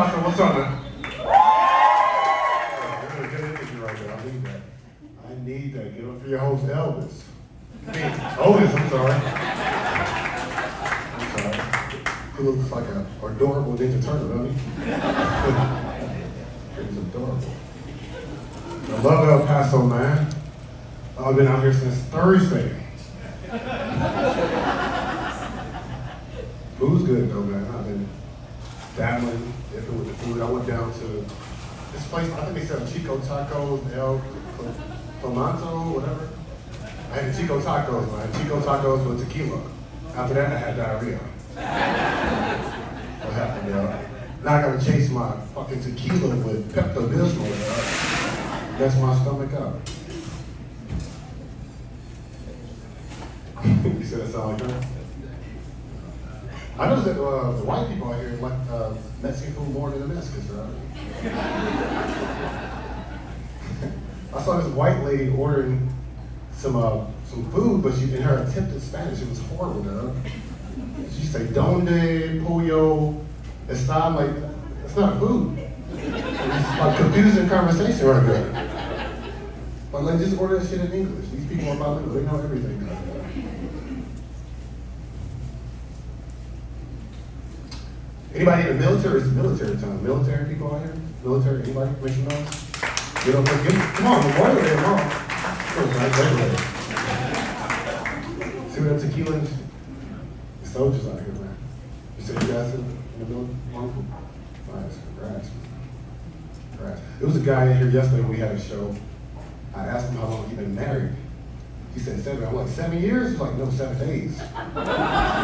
What's up, man? Good interview right there. I need that. I need that. Give it for your host, Elvis. Otis, I'm sorry. I'm sorry. He looks like an adorable Ninja Turtle, doesn't he? He's adorable. I love El Paso, man. I've been out here since Thursday. Food's good though, man. I've been dabbling with the food. I went down to this place, I think they sell Chico Tacos, El Clamato, whatever. I had the Chico Tacos, man. Chico Tacos with tequila. After that, I had diarrhea. What happened, y'all? Now I gotta chase my fucking tequila with Pepto-Bismol. That's my stomach up. You said that sound like her? I noticed that the white people out here like Mexican food more than the Mexicans, right? I saw this white lady ordering some food, but in her attempted Spanish, it was horrible, dog. She said, "Donde pollo está?" Like, that's not food. It's like confusing conversation right there. But like, just order that shit in English. These people are bilingual, they know everything. Anybody in the military? It's military time. Military people out here? Military? Anybody? Make some noise? Get up there. Come on, Memorial Day tomorrow. See what that tequila is? The soldiers out here, man. You said you guys in the military? Nice. Congrats. Congrats. There was a guy in here yesterday when we had a show. I asked him how long he'd been married. He said 7. I'm like, 7 years? He's like, no, 7 days. I'm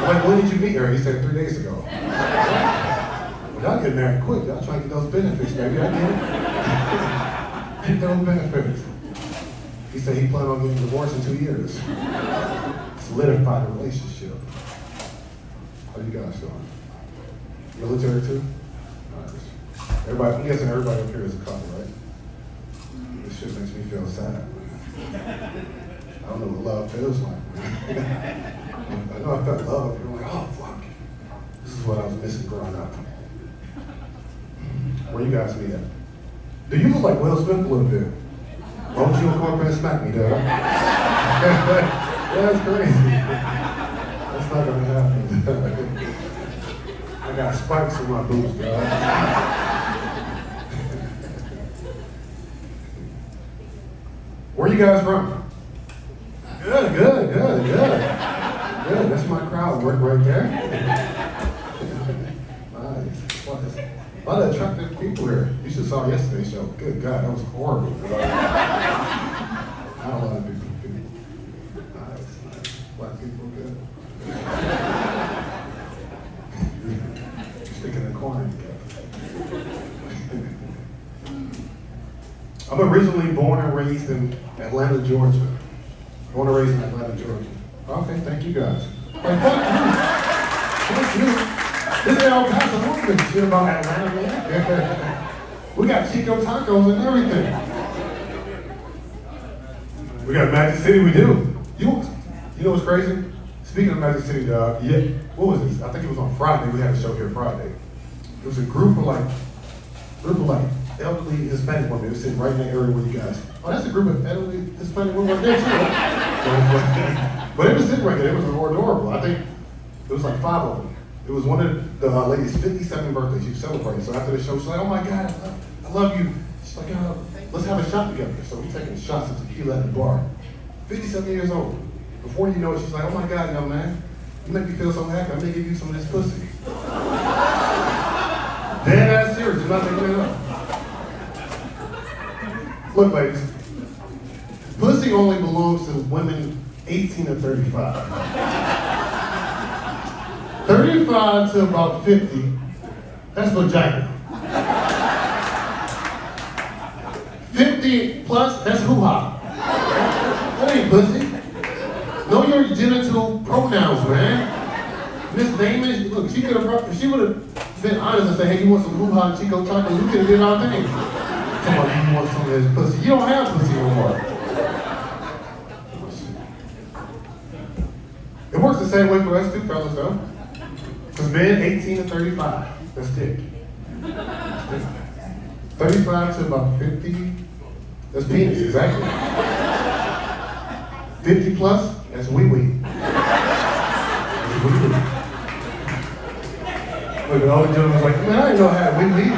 like, when did you meet her? He said 3 days ago. Well, y'all get married quick. Y'all trying to get those benefits, baby. I get it. Get those benefits. He said he planned on getting divorced in 2 years. Solidify the relationship. How you guys doing? Military too? Nice. Everybody, I'm guessing everybody up here is a couple, right? This shit makes me feel sad. I don't know what love feels like. I know I felt love up here. I'm like, oh, fuck. This is what I was missing growing up. Where you guys meet at? Do you look like Will Smith a little bit? Why don't you come up and smack me, dog? That's crazy. That's not gonna happen. I got spikes in my boots, dog. Where you guys from? Good. That's my crowd work right there. Nice. A lot of attractive people here. You should have saw yesterday's show. Good God, that was horrible. Not a lot of people. Nice. Black people, good. You're sticking in the corner together. I'm originally born and raised in Atlanta, Georgia. Born and raised in Atlanta, Georgia. Okay, thank you guys. Like, fuck you. This is El Paso movement shit about Atlanta, man. We got Chico Tacos and everything. We got Magic City, we do. You know what's crazy? Speaking of Magic City, dog, yeah, what was this? I think it was on Friday, we had a show here Friday. It was a group of elderly Hispanic women. They were sitting right in that area where you guys. Oh, that's a group of elderly Hispanic women right there too. But it was sitting right there. It was adorable. I think it was like 5 of them. It was one of the lady's 57th birthday. She was celebrating. So after the show, she's like, "Oh my God, I love you." She's like, "Let's have a shot together." So we're taking shots of tequila at the bar. 57 years old. Before you know it, she's like, "Oh my God, young man, you make me feel so happy. I'm gonna give you some of this pussy." Dead ass serious. I'm not making it up. Look, ladies, pussy only belongs to women 18 to 35. 35 to about 50, that's vagina. 50 plus, that's hoo-ha. That ain't pussy. Know your genital pronouns, man. Miss Damon, look, she would have been honest and said, "Hey, you want some hoo-ha and Chico Tacos?" We could have did our thing. Come on, you want some of this pussy. You don't have pussy no more. It works the same way for us too, fellas, though. Because men 18 to 35, that's dick. 35 to about 50, that's penis, exactly. 50 plus, that's wee-wee. That's wee-wee. Look, the older gentleman was like, man, I didn't know I had wee-wee. I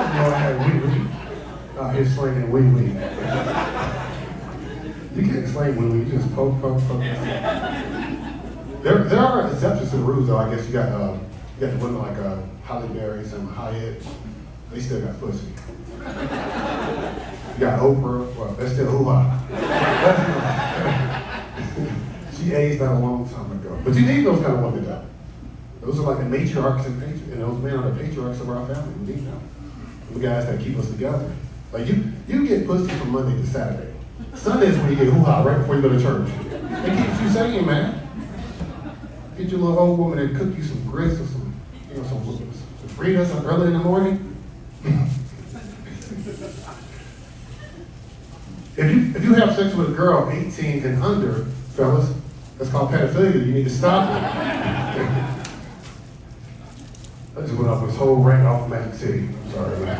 didn't know I had wee-wee. Out here slinging wee-wee. You can't sling wee-wee, you just poke. There are exceptions to the rules, though. I guess you got the women like Holly Berry, some Hyatt. They still got pussy. You got Oprah. Well, that's still hoo-ha. She aged out a long time ago. But you need those kind of women, though. Those are like the matriarchs and those men are the patriarchs of our family. We need them. The guys that keep us together. Like you get pussy from Monday to Saturday. Sunday is when you get hoo-ha right before you go to church. It keeps you sane, man. Get your little old woman and cook you some grits or some Fritas early in the morning. If you have sex with a girl 18 and under, fellas, that's called pedophilia. You need to stop it. I just went off this whole rant off Magic City. I'm sorry, man.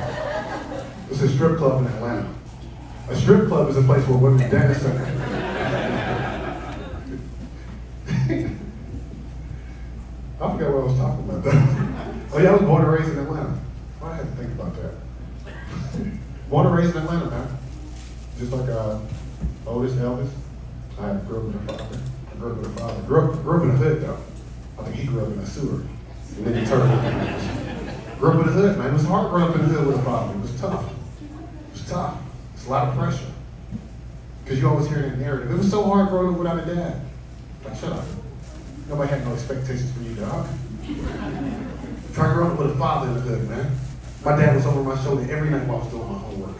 It's a strip club in Atlanta. A strip club is a place where women dance. I forgot what I was talking about though. Oh yeah, I was born and raised in Atlanta. I had to think about that. Born and raised in Atlanta, man. Just like oldest Elvis. I grew up with a father. I grew up with a father. Grew up in the hood though. I think he grew up in a sewer. And then he turned it. Grew up in the hood, man. It was hard growing up in the hood with a father. It was tough. It was tough. It's a lot of pressure. Because you always hear that narrative. It was so hard growing up without a dad. Like, shut up. Nobody had no expectations for you, dog. Try growing up with a father in the hood, man. My dad was over my shoulder every night while I was doing my homework.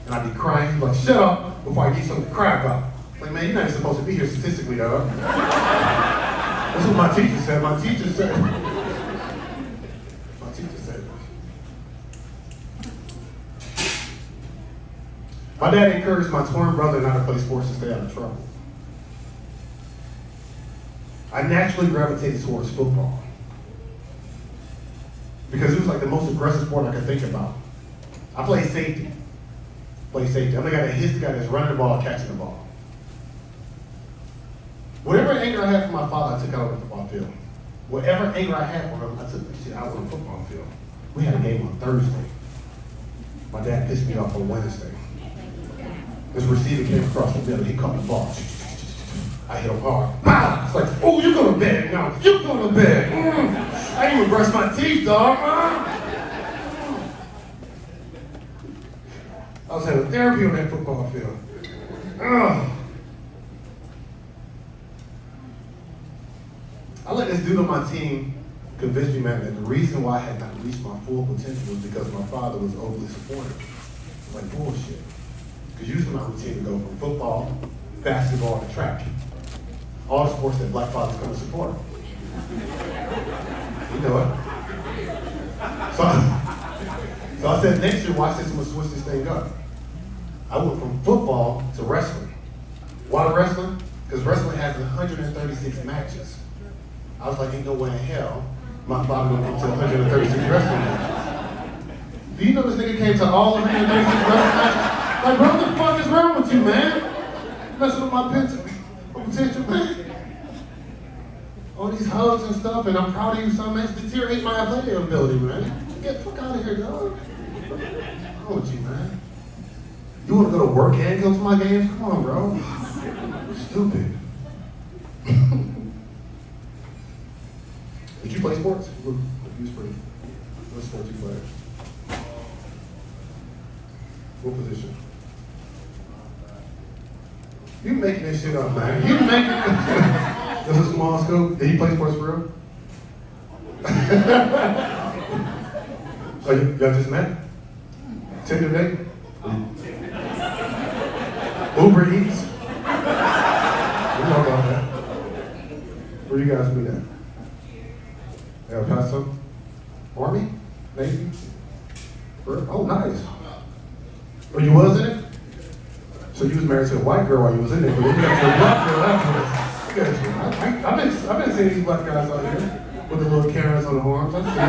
And I'd be crying. He'd be like, shut up before I get something to cry about. Like, man, you're not even supposed to be here statistically, dog. That's what my teacher said. My teacher said. My dad encouraged my twin brother and I to play sports to stay out of trouble. I naturally gravitated towards football because it was like the most aggressive sport I could think about. I played safety. I'm the guy that hits the guy that's running the ball, catching the ball. Whatever anger I had for my father, I took out on the football field. Whatever anger I had for him, I took that shit out on the football field. We had a game on Thursday. My dad pissed me off on Wednesday. This receiver came across the middle. He caught the ball. I hit him hard. Pow! It's like, oh, you're going to bed now. You're going to bed. I didn't even brush my teeth, dog. I was having therapy on that football field. I let this dude on my team convince me, man, that the reason why I had not reached my full potential was because my father was overly supportive. Like, bullshit. Because usually my routine would go from football, basketball, and track. All the sports that black fathers come to support. You know it. So I said, next year, watch this, I'm going to switch this thing up. I went from football to wrestling. Why wrestling? Because wrestling has 136 matches. I was like, ain't no way in hell my father went to 136 wrestling matches. Do you know this nigga came to all 136 wrestling matches? Like, bro, what the fuck is wrong with you, man? Messing with my potential, man. All these hugs and stuff, and I'm proud of you so much. Deteriorate my athletic ability, man. Get the fuck out of here, dog. What's wrong with you, man? You want to go to work and go to my games? Come on, bro. Stupid. Did you play sports? What sports you play? What position? You making this shit up, man. You making it. This is a small school. Did he play sports for real? Oh, y'all just met? Tinder date? Uber Eats? We know about that. Where you guys meet at? El Paso? Army? Navy? Oh, nice. Oh, you was in it? So you was married to a white girl while you was in it, but you got to a black girl afterwards. I've been seeing these black guys out here. With the little Karens on the arms. I see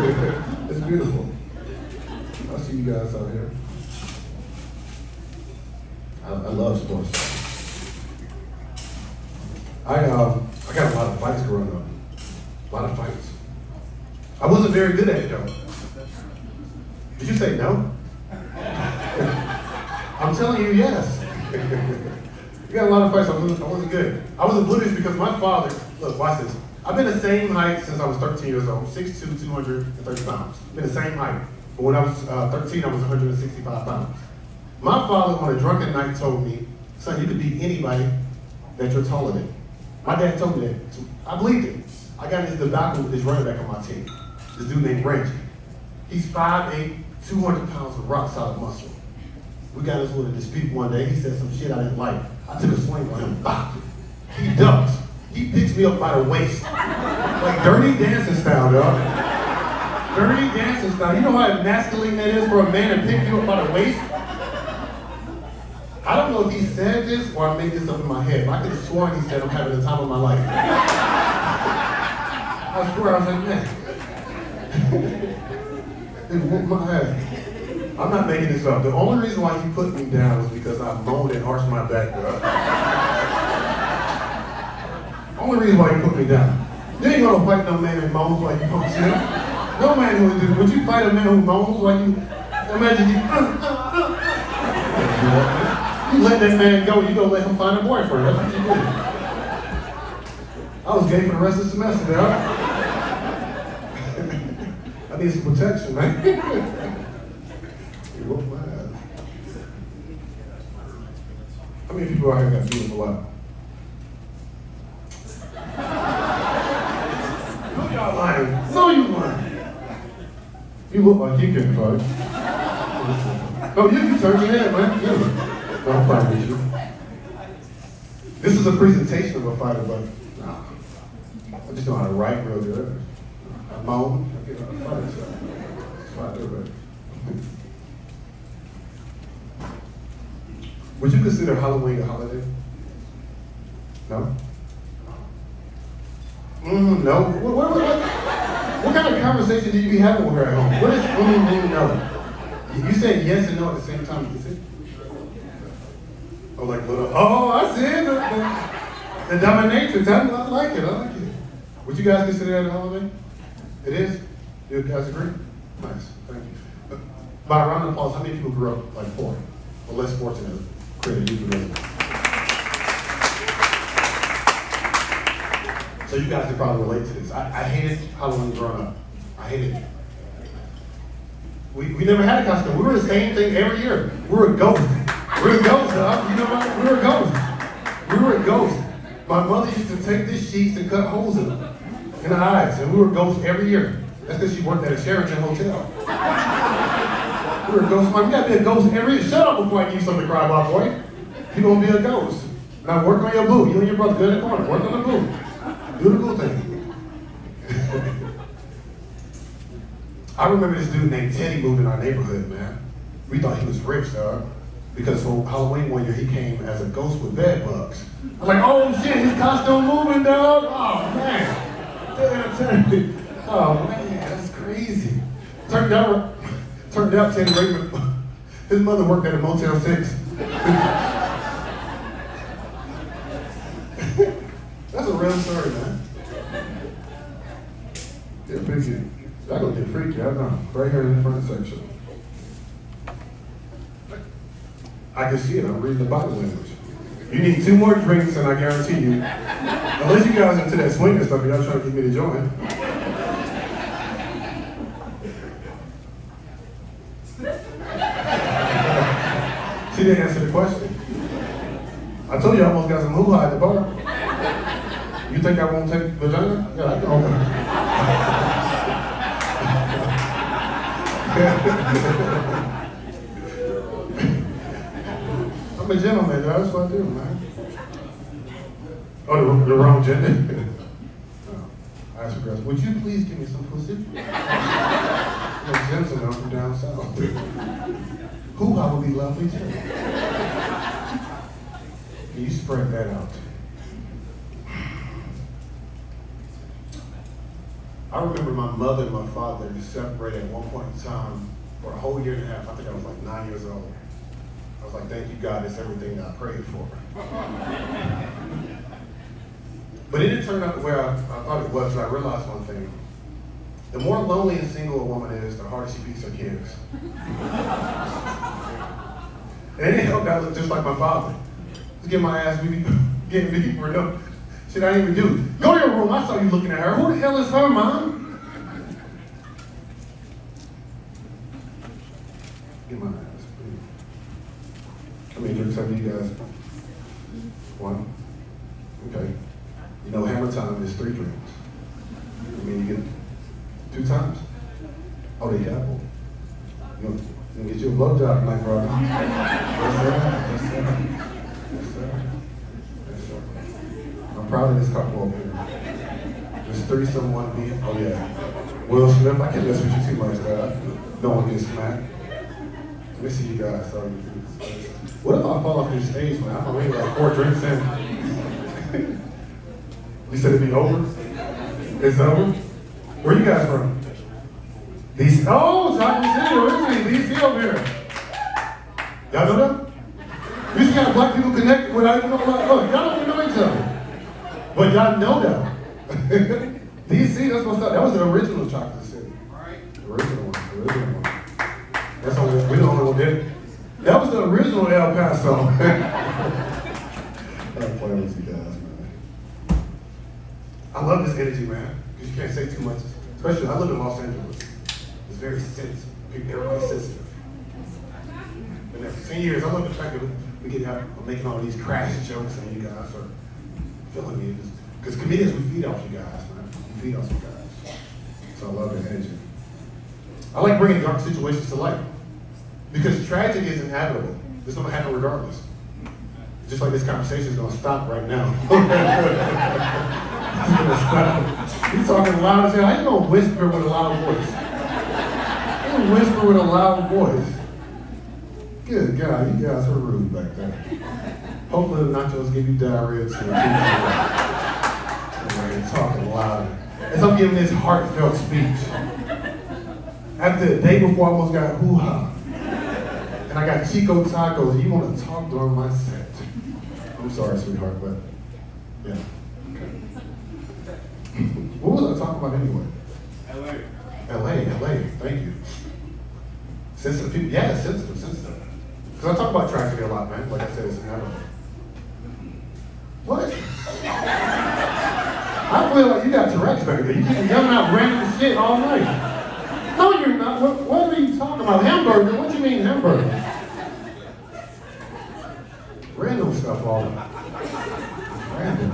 it. It's beautiful. I see you guys out here. I love sports. I got a lot of fights growing up. A lot of fights. I wasn't very good at it though. Did you say no? I'm telling you, yes. We got a lot of fights. I wasn't good. I was oblivious because my father, look, watch this. I've been the same height since I was 13 years old, 6'2", 230 pounds. Been the same height. But when I was 13, I was 165 pounds. My father, on a drunken night, told me, son, you could beat anybody that you're taller than. My dad told me that. I believed it. I got into the battle with this running back on my team. This dude named Reggie. He's 5'8", 200 pounds of rock solid muscle. We got into a dispute one day. He said some shit I didn't like. I took a swing on him. Bop. He ducked. He picks me up by the waist. Like Dirty Dancing style, dog. Dirty Dancing style. You know how emasculating that is for a man to pick you up by the waist? I don't know if he said this or I made this up in my head, but I could have sworn he said I'm having the time of my life. I swear, I was like, man. It whooped my ass. I'm not making this up. The only reason why he put me down was because I moaned and arched my back, bro. Only reason why he put me down. You ain't gonna fight no man that moans like you punch him. No man would do. Would you fight a man who moans like you? Imagine you. You let that man go, you gonna let him find a boyfriend. That's what you do. I was gay for the rest of the semester, dog. I need some protection, man. You whooped my ass. How many people out here got beautiful life? No, y'all lying. No, you lying. You look like you can fight. Oh, you turn your head, man. Yeah. I'm fine with you. This is a presentation of a fighter, but nah. I just know how to write real good. I moan. I get out of fighting, so that's why I do it. Would you consider Halloween a holiday? No? No? What kind of conversation do you be having with her at home? What is no? You said yes and no at the same time. You said? Oh, like little, oh, I see it. The dominatrix. I like it. I like it. Would you guys consider that a holiday? It is? You guys agree? Nice. Thank you. By a round of applause, how many people grew up like poor or less fortunate? Created euphemism. So you guys could probably relate to this. I hated Halloween growing up. I hated it. We never had a costume. We were the same thing every year. We were a ghost. We were a ghost, dog. You know what? We were a ghost. We were a ghost. My mother used to take these sheets and cut holes in them, in the eyes, and we were ghosts every year. That's because she worked at a Sheraton hotel. We were a ghost. You gotta be a ghost every year. Shut up before I give you something to cry about, boy. You're gonna be a ghost. Now work on your boo. You and your brother, go in the corner. Work on the boo. Do the boo thing. I remember this dude named Teddy moved in our neighborhood, man. We thought he was rich, dog. Because for Halloween one year, he came as a ghost with bed bugs. I was like, oh shit, his costume moving, dog. Oh man. Damn. Oh man, that's crazy. Turned out Teddy Raymond, his mother worked at a Motel 6. That's a real story, man. Yeah, freaky. That gonna get freaky, I know. Right here in the front section. I can see it, I'm reading the body language. You need 2 more drinks and I guarantee you, unless you guys are into that swinging stuff, y'all trying to get me to join. She didn't answer the question. I told you I almost got some hoo-ha at the bar. You think I won't take vagina? Yeah, I can open it. I'm a gentleman, dog. That's what I do, man. Oh, the wrong gender? I asked for girls, would you please give me some pussy? I'm a gentleman from down south. Hoo-ha would be lovely, too. Can you spread that out? I remember my mother and my father separated at one point in time for a whole year and a half. I think I was like 9 years old. I was like, thank you, God, it's everything I prayed for. But it didn't turn out the way I thought it was. I realized one thing. The more lonely and single a woman is, the harder she beats her kids. And it helped out just like my father. Just get my ass getting beat for no shit I didn't even do. Go to your room, I saw you looking at her. Who the hell is her, Mom? Get my ass, please. How many drinks have you guys? One? Okay. You know, hammer time is 3 drinks. I mean, you get 2 times. Oh, they dabble. You know, get you a blowjob tonight, brother. Yes, sir. Yes, sir. Yes, sir. Yes, sir. I'm proud of this couple over here. There's 3 1 beef. Oh, yeah. Will Smith, I can't listen with you too much, dog. No one gets smacked. Let me see you guys. Sorry. What if I fall off this stage, man? I'm already like 4 drinks in. You said it'd be over? It's over? Where you guys from? DC. Oh, Chocolate City originally, DC over here. Y'all know that? We just got black people connected without even knowing about, y'all don't even know each other. But y'all know that. DC, that's what's up. That was the original Chocolate City. Right. The original one. That's all we the only one did it. That was the original El Paso. I'm playing with you guys, man. I love this energy, man, because you can't say too much. Especially, I live in Los Angeles. It's very sensitive. Everybody's sensitive. Been there for 10 years. I love the fact that we get out making all these crash jokes and you guys are feeling me. Because comedians, we feed off you guys, man. We feed off you guys. So I love the energy. I like bringing dark situations to light. Because tragedy is inevitable. It's going to happen regardless. Just like this conversation is going to stop right now. It's going to stop. You're talking loud as hell. How you going to whisper with a loud voice? How you whisper with a loud voice? Good God, you guys are rude back there. Hopefully the nachos give you diarrhea too. You're talking loud. As I'm giving this heartfelt speech. After the day before I almost got hoo-ha. And I got Chico tacos, and you want to talk during my set. I'm sorry, sweetheart, but yeah. Okay. What was I talking about anyway? LA, thank you. Sensitive people, yeah, sensitive. Because I talk about tragedy a lot, man. Like I said, it's inevitable. What? I feel like you got Tourette's back there. You keep yelling out random shit all night. No, you're not. What are you talking about? Hamburger? What do you mean hamburger? Random stuff all the time. Random.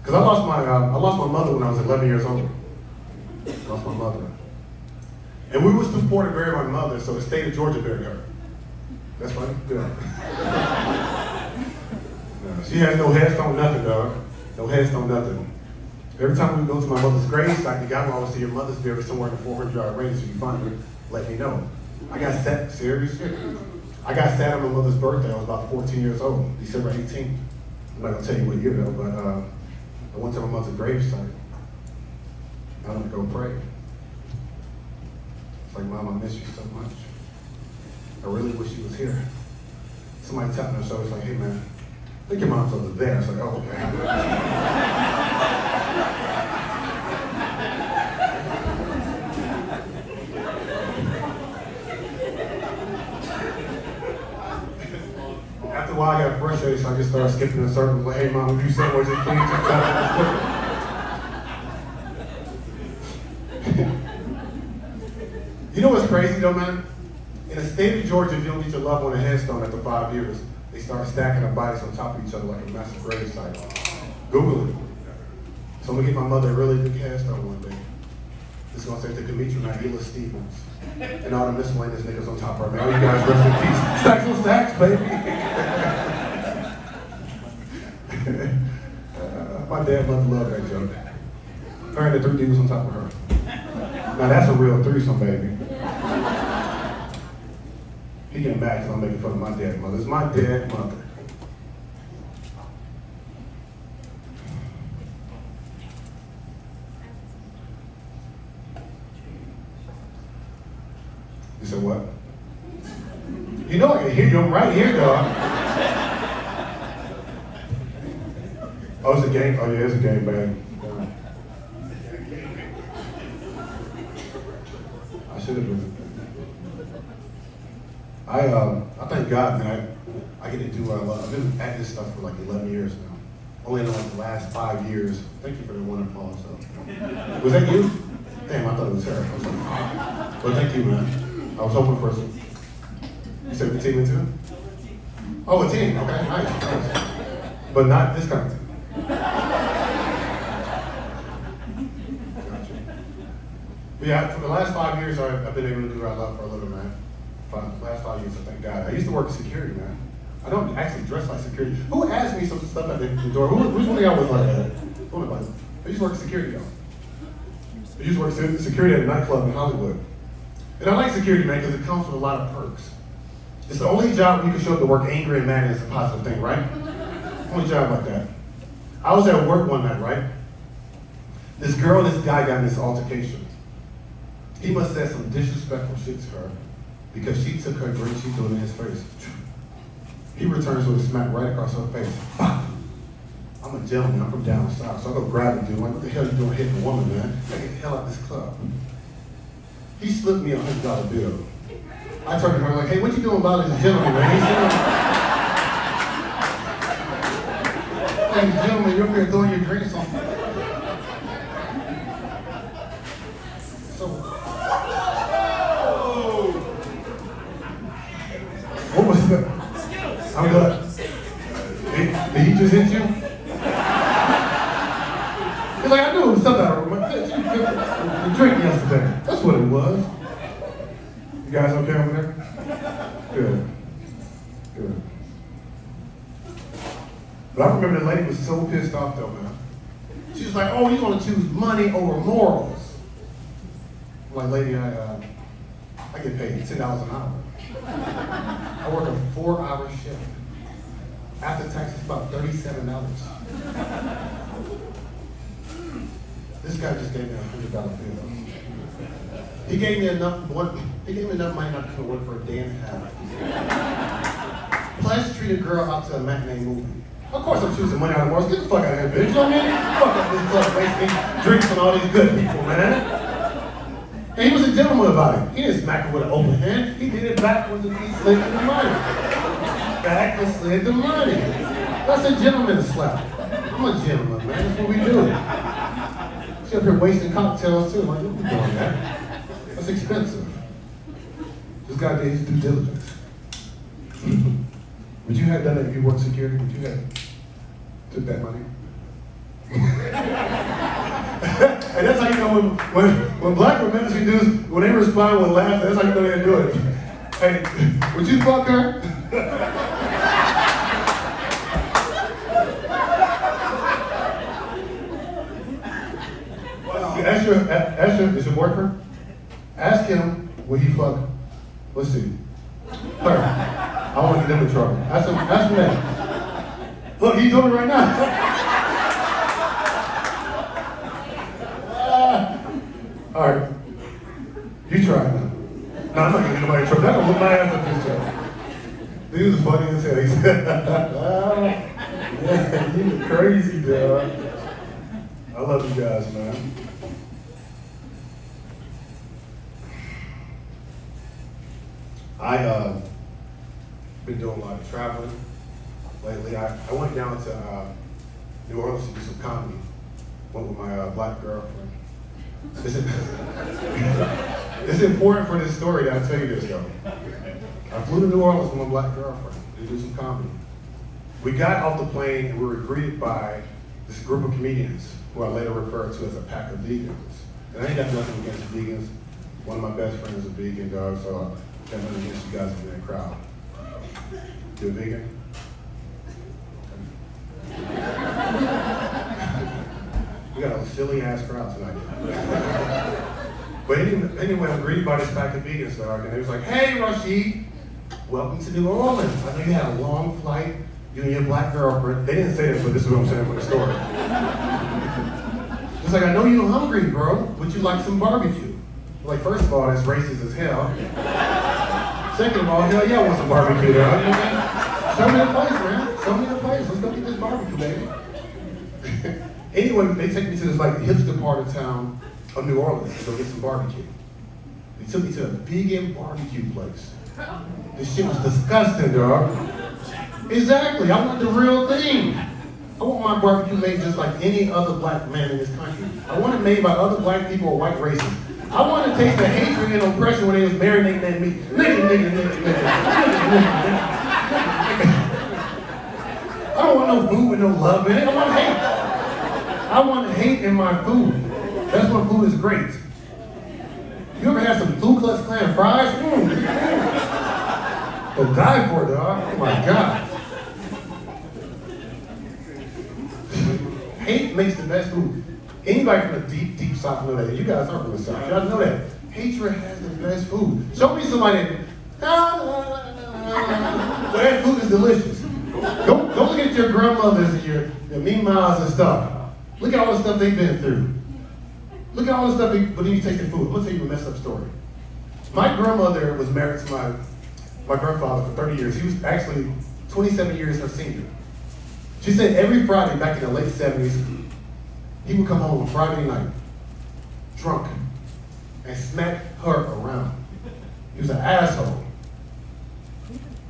Because I lost my mother when I was 11 years old. Lost my mother. And we was too poor to bury my mother, so the state of Georgia buried her. That's right. Good. No, she has no headstone, nothing, dog. No headstone, nothing. Every time we go to my mother's gravesite, the guy will always say your mother's buried somewhere in the 400-yard range. If you find her, let me know. I got sad, serious shit. I got sad on my mother's birthday. I was about 14 years old, December 18th. I'm not gonna tell you what year though, but I went to my mother's gravesite. I went to go pray. It's like, Mom, I miss you so much. I really wish you was here. Somebody tapped me on the shoulder, it's like, hey man, I think your mom's over there. It's like, oh, okay. After a while, I got frustrated, so I just started skipping in circles. Like, hey, Mom, if you say what, just please just tell me. You know what's crazy, though, man? In the state of Georgia, if you don't get your loved one a headstone after 5 years, they start stacking their bodies on top of each other like a massive grave site. Google it. So I'm gonna get my mother a really big headstone one day. It's gonna say to Demetri Naila Stephens. And all the miscellaneous niggas on top of her. Man, you guys rest in peace. Stacks on stacks, baby. My dad loved to love that joke. Her and the 3 dudes on top of her. Now that's a real threesome, baby. He getting mad because I'm making fun of my dead mother. It's my dead mother. You said, what? You know I can hear you. I'm right here, dog. Oh, it's a game? Oh, yeah, it's a game, man. I should have been. I thank God, man. I get to do what I love. I've been at this stuff for like 11 years now. Only in like the last 5 years. Thank you for the one applause. So. Was that you? Damn, I thought it was her. I was like, oh. Well, thank you, man. I was hoping for some. You said the team too? Oh, a team. Okay, nice. But not this kind of team. Gotcha. But yeah, for the last 5 years, I've been able to do what I love for a living, man. For the last 5 years, I thank God. I used to work in security, man. I don't actually dress like security. Who asked me some stuff at the door? Which one of y'all was like that? I used to work in security, y'all. I used to work in security at a nightclub in Hollywood. And I like security, man, because it comes with a lot of perks. It's the only job where you can show up to work angry and mad and it's a positive thing, right? Only job like that. I was at work one night, right? This girl and this guy got in this altercation. He must have said some disrespectful shit to her because she took her drink, she threw it in his face. He returns with a smack right across her face. I'm a gentleman, I'm from down south, so I go grab the dude. I'm like, what the hell are you doing hitting a woman, man? Get the hell out of this club. He slipped me a $100 bill. I turned to her like, hey, what you doing about this gentleman, man? He said, hey, gentleman, you're up here throwing your drinks on. So, what was that? I'm good. Did he just hit you? He's like, I knew it was something I remember. The drink yesterday. That's what it was. You guys okay over there? Good. Good. But I remember the lady was so pissed off though, man. She was like, oh, you want to choose money over morals. I'm like, lady, I get paid $10 an hour. I work a 4-hour shift. After tax, it's about $37. This guy just gave me a $100 bill. He gave me enough money not to work for a day and a half. Plus, treat a girl out to a matinee movie. Of course, I'm choosing money out of morals. Get the fuck out of here, bitch. You know what I mean? Fuck out this club, wasting drinks on all these good people, man. And he was a gentleman about it. He didn't smack her with an open hand. He did it backwards and he slid the money. Back and slid the money. That's a gentleman slap. I'm a gentleman, man. That's what we do. She's up here wasting cocktails too. Like, what are we doing, man? That's expensive. This guy did his due diligence. Would you have done that if you worked security? Would you have took that money? And that's how you know when black ministry dudes, when they respond with laughter, that's how you know they're doing it. Hey, would you fuck her? Ask your, is your boyfriend? Ask him, will he fuck? Let's see. Her. I want to get them in trouble. Ask him that. Look, he's doing it right now. All right, you try it now. No, I'm not gonna get nobody in trouble. That don't look my ass up this job. This is funny as hell. He said, yeah, you crazy, dog. I love you guys, man. I been doing a lot of traveling lately. I went down to New Orleans to do some comedy. Went with my black girlfriend. It's important for this story that I tell you this though. I flew to New Orleans with my black girlfriend to do some comedy. We got off the plane and we were greeted by this group of comedians who I later referred to as a pack of vegans. And I ain't got nothing against vegans. One of my best friends is a vegan, dog, so I got nothing against you guys in that crowd. You a vegan? We got a silly ass crowd tonight. But anyway, I'm greeted by this pack of vegans, dog, and they was like, hey, Rasheed, welcome to New Orleans. I know you had a long flight, you and your black girlfriend. They didn't say this, but this is what I'm saying for the story. It's like, I know you're hungry, bro. Would you like some barbecue? Like, first of all, that's racist as hell. Second of all, hell yeah, I want some barbecue there. You know what I mean? Show me the place, man. Show me the place. Let's go get this barbecue, baby. Anyway, they take me to this like hipster part of town of New Orleans to go get some barbecue. They took me to a vegan barbecue place. This shit was disgusting, dog. Exactly, I want the real thing. I want my barbecue made just like any other black man in this country. I want it made by other black people or white races. I want to taste the hatred and oppression when they was marinating that meat. Nigga. I don't want no food with no love in it. I want hate. I want hate in my food. That's when food is great. You ever had some Ku Klux Klan fries? But die for it, dog. Oh my God. Hate makes the best food. Anybody from the deep, deep South know that. You guys are from the South. Y'all know that. Hatred has the best food. Show me somebody that food is delicious. Go look at your grandmothers and your meemaws and stuff. Look at all the stuff they've been through. Look at all the stuff but then you take the food. I'm gonna tell you a messed up story. My grandmother was married to my grandfather for 30 years. He was actually 27 years her senior. She said every Friday back in the late 70s, he would come home on Friday night, drunk, and smack her around. He was an asshole.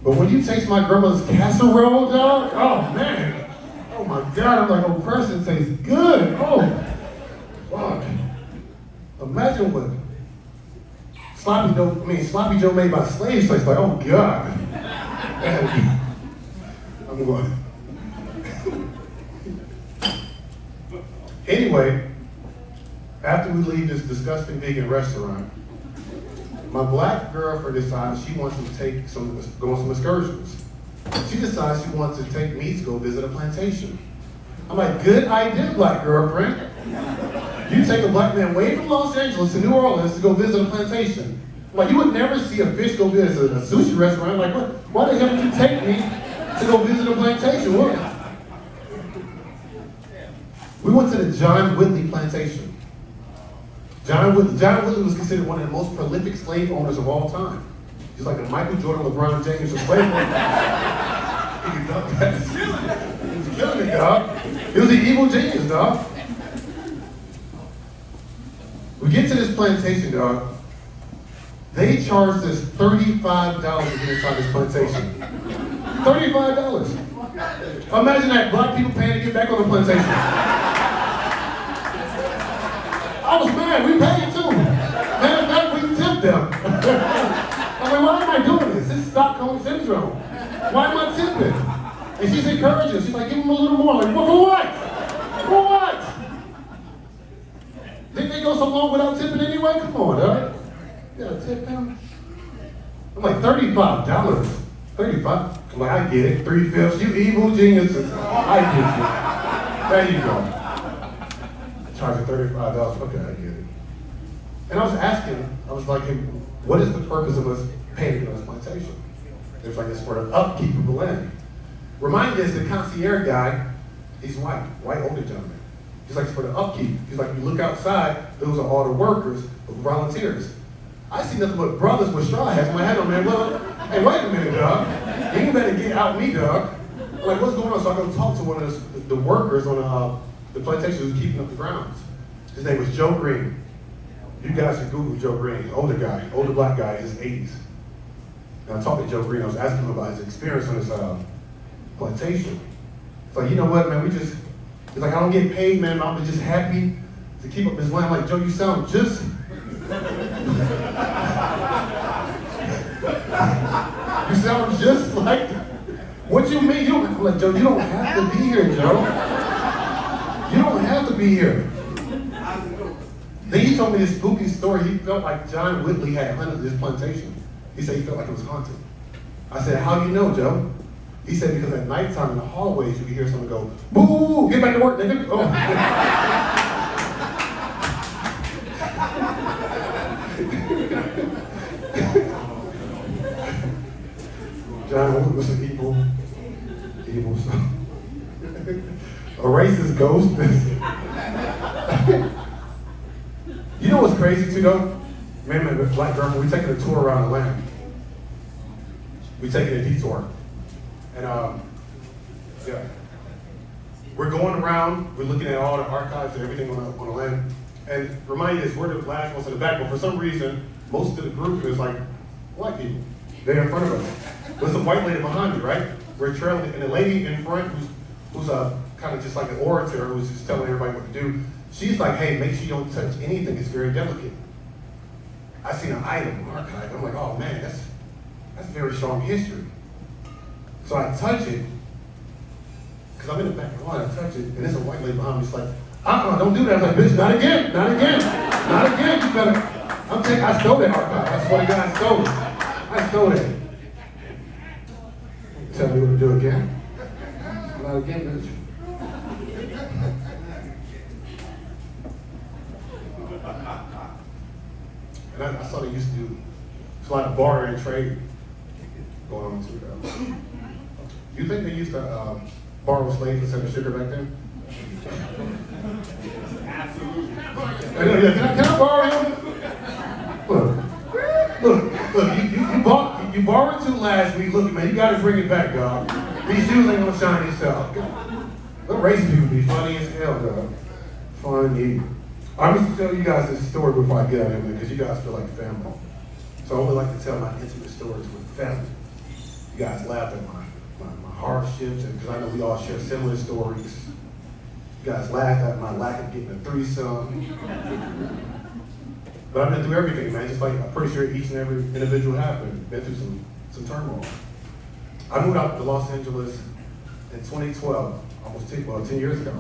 But when you taste my grandmother's casserole, dog, oh man, oh my God, I'm like, oh, person tastes good. Oh, fuck. Imagine what Sloppy Joe made by slaves tastes like. Oh God. I'm going. Anyway, after we leave this disgusting vegan restaurant, my black girlfriend decides she wants to go on some excursions. She decides she wants to take me to go visit a plantation. I'm like, good idea, black girlfriend. You take a black man away from Los Angeles to New Orleans to go visit a plantation. I'm like, you would never see a fish go visit a sushi restaurant. I'm like, what? Why the hell did you take me to go visit a plantation? What? We went to the John Whitley plantation. John Whitley was considered one of the most prolific slave owners of all time. He's like a Michael Jordan, LeBron James of slave owners. He was killing it, dog. He was an evil genius, dog. We get to this plantation, dog. They charged us $35 to get inside this plantation. $35. Imagine that, black people paying to get back on the plantation. I was mad, we paid too. Matter of fact, we tipped them. I mean, why am I doing this? This is Stockholm Syndrome. Why am I tipping? And she's encouraging. She's like, give them a little more. Like, for what? For what? Didn't they go so long without tipping anyway? Come on, dog. You gotta tip them. I'm like, $35. 35. I'm like, I get it. 3/5. You evil geniuses. I get you. There you go. Charging $35. Okay, I get it. And I was asking, I was like, hey, what is the purpose of us paying to get on this plantation? It was like, it's for the upkeep of the land. Remind us, the concierge guy, he's white older gentleman. He's like, it's for the upkeep. He's like, you look outside, those are all the workers, volunteers. I see nothing but brothers with straw hats. My head on, man. Well, hey, wait a minute, dog. You better get out me, dog. I'm like, what's going on? So I go talk to one of the workers on the plantation who's keeping up the grounds. His name was Joe Green. You guys should Google Joe Green, older guy, older black guy in his 80s. And I talked to Joe Green. I was asking him about his experience on this plantation. It's like, you know what, man, he's like, I don't get paid, man. I'm just happy to keep up this land. I'm like, Joe, you sound just... You sound just like... What you mean? I'm like, Joe, you don't have to be here, Joe. You don't have to be here. Then he told me this spooky story. He felt like John Whitley had hunted this plantation. He said he felt like it was haunted. I said, how do you know, Joe? He said, because at nighttime in the hallways, you could hear someone go, boo, get back to work, nigga. Oh. John Whitley was an evil son. A racist ghost. You know what's crazy too, though? man, with black girlfriend, we taking a tour around Atlanta. We taking a detour. And yeah. We're going around, we're looking at all the archives and everything on the land. And remind us, we're the last ones in the back, but for some reason, most of the group is like white people. They're in front of us. There's a white lady behind me, right? We're trailing, and the lady in front who's kind of just like an orator who's just telling everybody what to do, she's like, hey, make sure you don't touch anything, it's very delicate. I seen an item archive, I'm like, oh man, that's very strong history. So I touch it, because I'm in the back of the line, I touch it, and there's a white lady behind me, it's like, don't do that. I'm like, bitch, not again, not again, not again, you better. I stole that archive, I swear to God, I stole it. I stole it. Tell me what to do again. Not again, bitch. And I saw they used to do, it's a lot of barter and trade going on too. You think they used to borrow slaves instead of sugar back then? Absolutely. Can I borrow him? Look, you borrowed two last week. Look, man, you gotta bring it back, dog. These shoes ain't gonna shine yourself. Them racing people be funny as hell, dog. Funny. I'm just tell you guys this story before I get out of here, because you guys feel like family. So I only like to tell my intimate stories with family. You guys laugh at my hardships, and because I know we all share similar stories. You guys laugh at my lack of getting a threesome. But I've been through everything, man. Just like I'm pretty sure each and every individual have been through some turmoil. I moved out to Los Angeles in 2012, almost 10 years ago.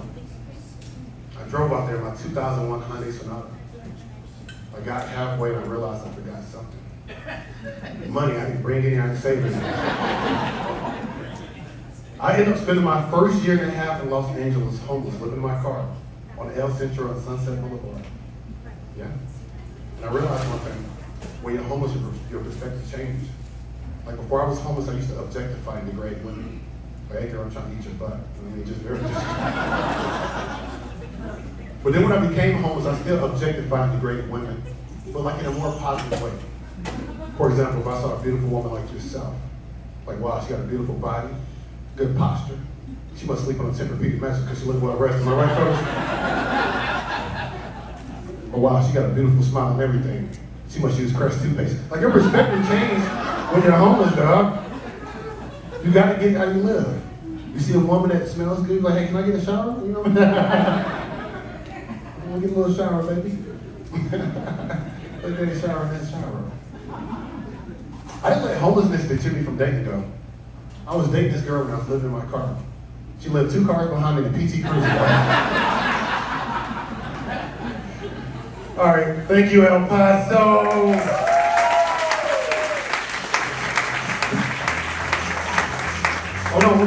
I drove out there in my 2001 Hyundai Sonata. I got halfway and I realized I forgot something. Money, I didn't bring any, I didn't save any. I ended up spending my first year and a half in Los Angeles homeless, living in my car on El Centro and Sunset Boulevard. Yeah. And I realized one thing, when you're homeless, your perspective changes. Like before I was homeless, I used to objectify and degrade women. Like, hey girl, I'm trying to eat your butt. I mean, just very But then when I became homeless, I still objectified and degraded women, but like in a more positive way. For example, if I saw a beautiful woman like yourself, like wow, she got a beautiful body, good posture. She must sleep on a Tempur-Pedic mattress because she looked well rested. Am I right, fellas? Oh wow, she got a beautiful smile and everything. She must use Crest toothpaste. Like your perspective changes when you're homeless, dog. You gotta get how you live. You see a woman that smells good, like, hey, can I get a shower? You know what I mean? Get a little shower, baby. Let's get a shower and then shower. I didn't let homelessness deter me from dating, though. I was dating this girl when I was living in my car. She lived 2 cars behind me in a PT Cruiser. All right, thank you, El Paso. Hold on.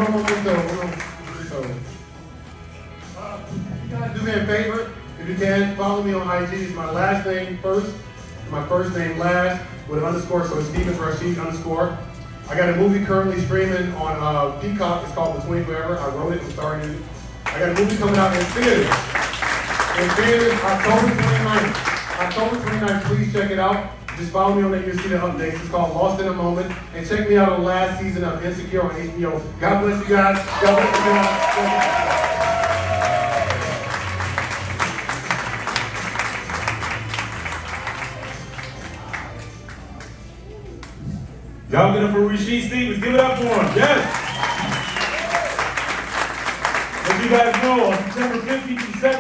You guys do me a favor, if you can, follow me on IG. It's my last name first, and my first name last, with an underscore, so it's Stevens RASHEED _. I got a movie currently streaming on Peacock. It's called Between Forever. I wrote it and starred in it. I got a movie coming out in theaters. October 29th. October 29th, please check it out. Just follow me on there, you'll see the updates. It's called Lost in a Moment. And check me out on the last season of Insecure on HBO. God bless you guys. God bless you guys. Y'all get up for RASHEED Stephens. Give it up for him. Yes. As you guys know, on September 15th through 17th,